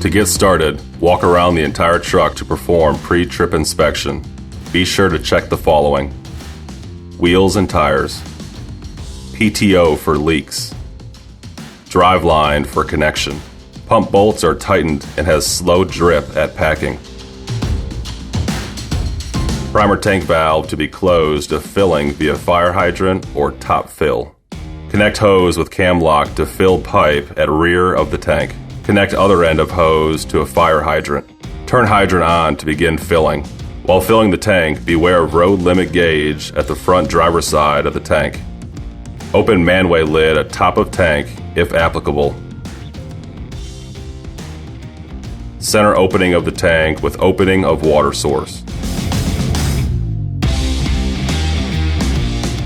To get started, walk around the entire truck to perform pre-trip inspection. Be sure to check the following: wheels and tires, PTO for leaks, driveline for connection. Pump bolts are tightened and has slow drip at packing. Primer tank valve to be closed to filling via fire hydrant or top fill. Connect hose with cam lock to fill pipe at rear of the tank. Connect other end of hose to a fire hydrant. Turn hydrant on to begin filling. While filling the tank, beware of road limit gauge at the front driver's side of the tank. Open manway lid at top of tank if applicable. Center opening of the tank with opening of water source.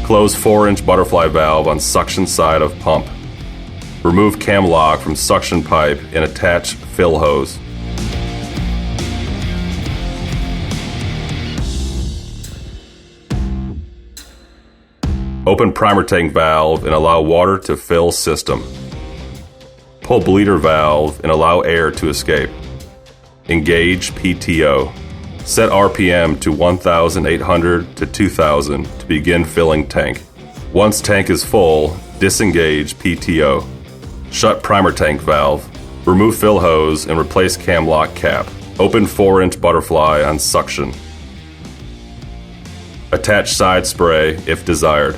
Close 4-inch butterfly valve on suction side of pump. Remove cam lock from suction pipe and attach fill hose. Open primer tank valve and allow water to fill system. Pull bleeder valve and allow air to escape. Engage PTO. Set RPM to 1,800 to 2,000 to begin filling tank. Once tank is full, disengage PTO. Shut primer tank valve. Remove fill hose and replace cam lock cap. Open 4-inch butterfly on suction. Attach side spray if desired.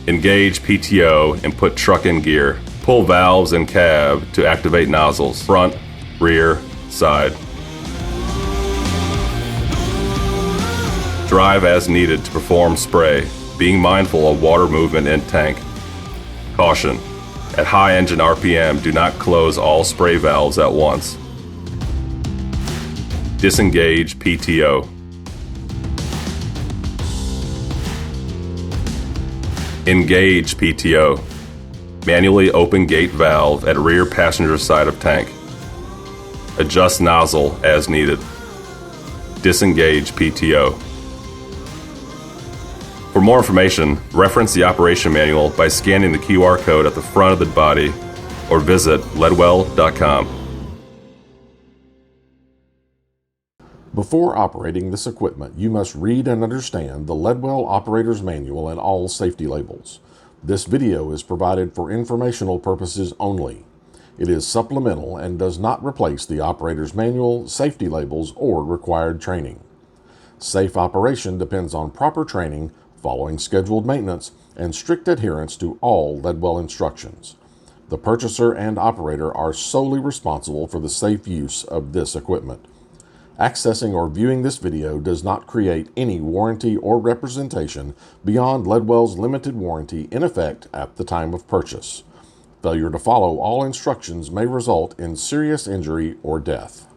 Engage PTO and put truck in gear. Pull valves and cab to activate nozzles, front, rear, side. Drive as needed to perform spray, being mindful of water movement in tank. Caution: at high engine RPM, do not close all spray valves at once. Disengage PTO. Engage PTO. Manually open gate valve at rear passenger side of tank. Adjust nozzle as needed. Disengage PTO. For more information, reference the operation manual by scanning the QR code at the front of the body or visit ledwell.com. Before operating this equipment, you must read and understand the Ledwell Operator's Manual and all safety labels. This video is provided for informational purposes only. It is supplemental and does not replace the operator's manual, safety labels, or required training. Safe operation depends on proper training, following scheduled maintenance, and strict adherence to all Ledwell instructions. The purchaser and operator are solely responsible for the safe use of this equipment. Accessing or viewing this video does not create any warranty or representation beyond Ledwell's limited warranty in effect at the time of purchase. Failure to follow all instructions may result in serious injury or death.